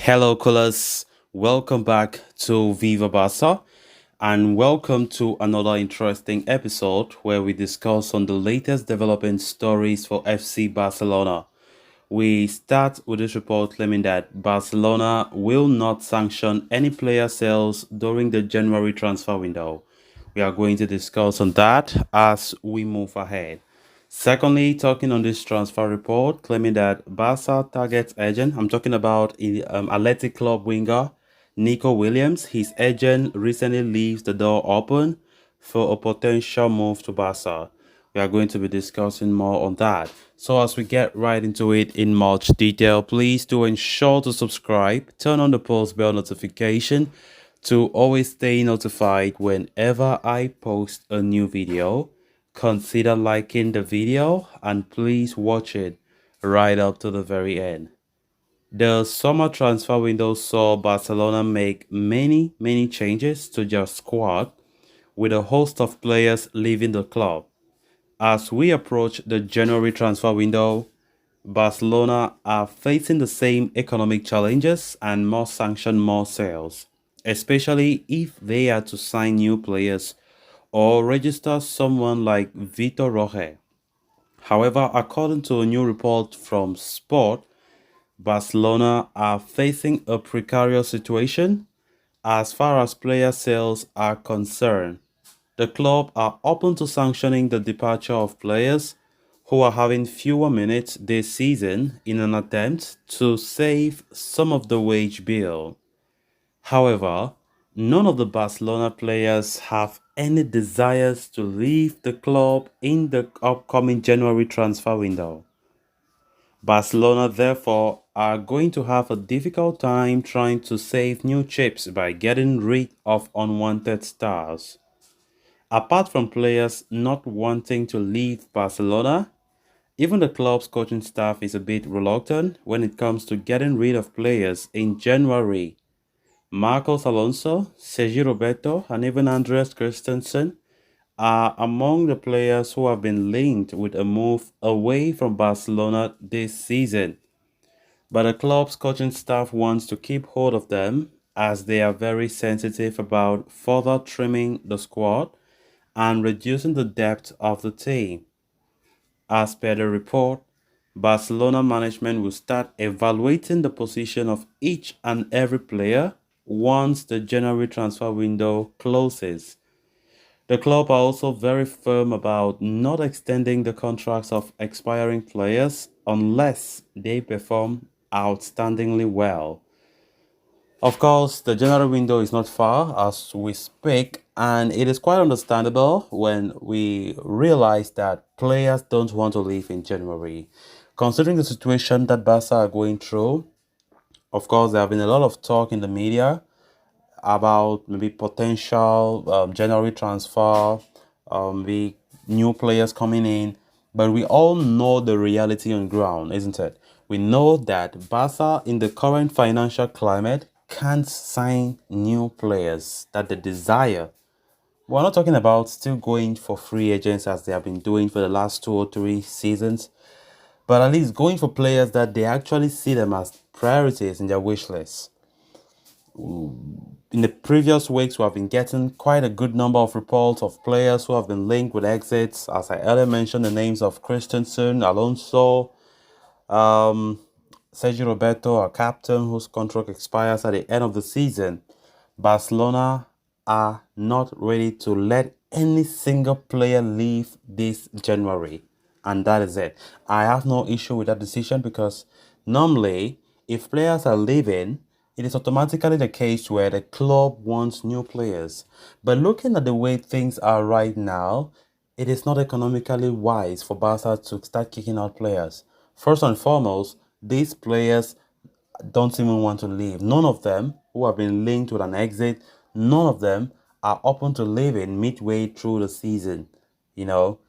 Hello, callers. Welcome back to Viva Barca, and welcome to another interesting episode where we discuss on the latest development stories for FC Barcelona. We start with this report claiming that Barcelona will not sanction any player sales during the January transfer window. We are going to discuss on that as we move ahead. Secondly, talking on this transfer report claiming that Barca targets agent, I'm talking about Athletic Club winger Nico Williams. His agent recently leaves the door open for a potential move to Barca. We are going to be discussing more on that. So as we get right into it in much detail, please do ensure to subscribe, turn on the post bell notification to always stay notified whenever I post a new video. Consider liking the video and please watch it right up to the very end. The summer transfer window saw Barcelona make many changes to their squad with a host of players leaving the club. As we approach the January transfer window, Barcelona are facing the same economic challenges and must sanction more sales, especially if they are to sign new players or register someone like Vitor Roque. However, according to a new report from Sport, Barcelona are facing a precarious situation as far as player sales are concerned. The club are open to sanctioning the departure of players who are having fewer minutes this season in an attempt to save some of the wage bill. However, none of the Barcelona players have any desires to leave the club in the upcoming January transfer window. Barcelona, therefore, are going to have a difficult time trying to save new chips by getting rid of unwanted stars. Apart from players not wanting to leave Barcelona, even the club's coaching staff is a bit reluctant when it comes to getting rid of players in January. Marcos Alonso, Sergio Roberto, and even Andreas Christensen are among the players who have been linked with a move away from Barcelona this season. But the club's coaching staff wants to keep hold of them as they are very sensitive about further trimming the squad and reducing the depth of the team. As per the report, Barcelona management will start evaluating the position of each and every player once the January transfer window closes. The club are also very firm about not extending the contracts of expiring players unless they perform outstandingly well. Of course, the January window is not far as we speak, and it is quite understandable when we realize that players don't want to leave in January. Considering the situation that Barca are going through, of course, there have been a lot of talk in the media about maybe potential January transfer, the new players coming in. But we all know the reality on ground, isn't it? We know that Barca, in the current financial climate, can't sign new players that they desire. We're not talking about still going for free agents as they have been doing for the last 2 or 3 seasons, but at least going for players that they actually see them as priorities in their wish list. In the previous weeks, we have been getting quite a good number of reports of players who have been linked with exits. As I earlier mentioned, the names of Christensen, Alonso, um, Sergio Roberto, our captain, whose contract expires at the end of the season. Barcelona are not ready to let any single player leave this January. And that is it. I have no issue with that decision because normally, if players are leaving, it is automatically the case where the club wants new players. But looking at the way things are right now, it is not economically wise for Barca to start kicking out players. First and foremost, these players don't even want to leave. None of them who have been linked with an exit, none of them are open to leaving midway through the season. You know,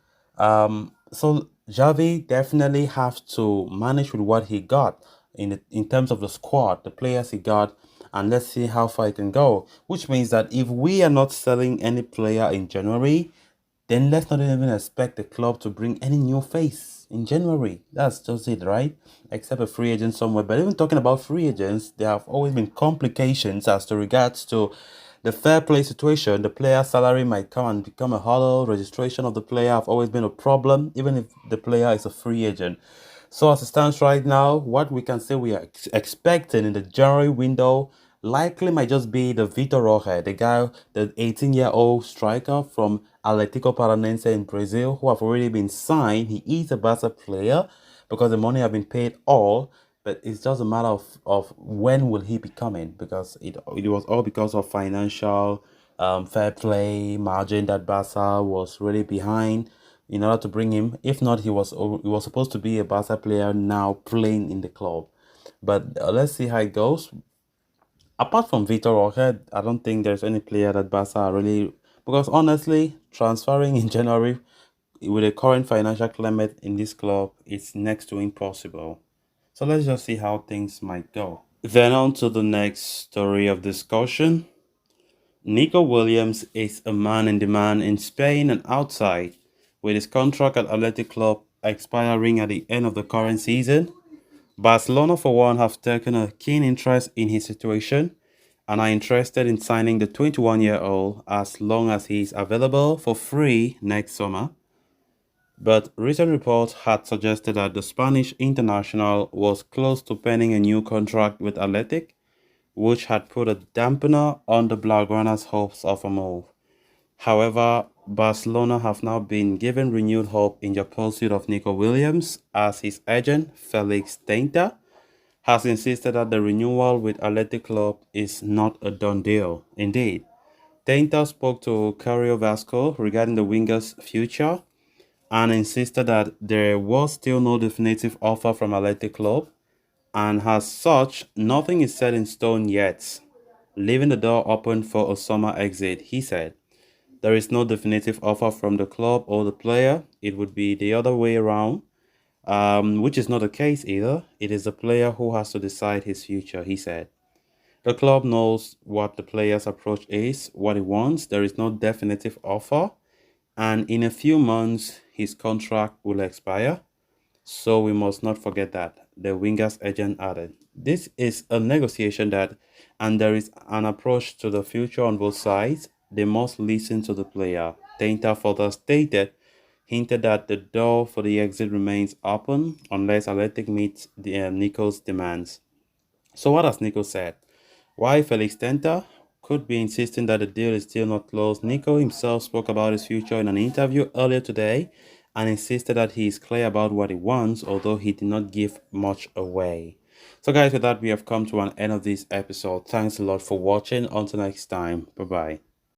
so Xavi definitely have to manage with what he got in terms of the squad, the players he got, and let's see how far he can go. Which means that if we are not selling any player in January, then let's not even expect the club to bring any new face in January. That's just it, right? Except a free agent somewhere. But even talking about free agents, there have always been complications as to regards to the fair play situation. The player's salary might come and become a hurdle. Registration of the player have always been a problem, even if the player is a free agent. So as it stands right now, what we can say we are expecting in the January window likely might just be the Vitor Roque, the guy, the 18-year-old striker from Atletico Paranense in Brazil, who have already been signed. He is a Barca player because the money have been paid all, but it's just a matter of when will he be coming, because it was all because of financial fair play margin that Barca was really behind in order to bring him. If not, he was supposed to be a Barca player now playing in the club. But let's see how it goes. Apart from Vitor Roque, I don't think there's any player that Barca are really, because honestly, transferring in January with the current financial climate in this club is next to impossible. So let's just see how things might go. Then on to the next story of discussion. Nico Williams is a man in demand in Spain and outside, with his contract at Athletic Club expiring at the end of the current season. Barcelona, for one, have taken a keen interest in his situation and are interested in signing the 21-year-old as long as he is available for free next summer. But recent reports had suggested that the Spanish international was close to penning a new contract with Athletic, which had put a dampener on the Blaugrana's hopes of a move. However, Barcelona have now been given renewed hope in their pursuit of Nico Williams, as his agent, Felix Teinta, has insisted that the renewal with Athletic Club is not a done deal. Indeed, Teinta spoke to Cario Vasco regarding the winger's future and insisted that there was still no definitive offer from Athletic Club, and as such, nothing is set in stone yet, leaving the door open for a summer exit. He said, "There is no definitive offer from the club or the player. It would be the other way around, which is not the case either. It is the player who has to decide his future," he said. "The club knows what the player's approach is, what he wants. There is no definitive offer, and in a few months, his contract will expire. So we must not forget that," the winger's agent added. "This is a negotiation and there is an approach to the future on both sides. They must listen to the player." Tainter further hinted that the door for the exit remains open unless Athletic meets Nico's demands. So what has Nico said? Why Felix Tenta could be insisting that the deal is still not closed. Nico himself spoke about his future in an interview earlier today and insisted that he is clear about what he wants, although he did not give much away. So guys, with that, we have come to an end of this episode. Thanks a lot for watching. Until next time, bye bye.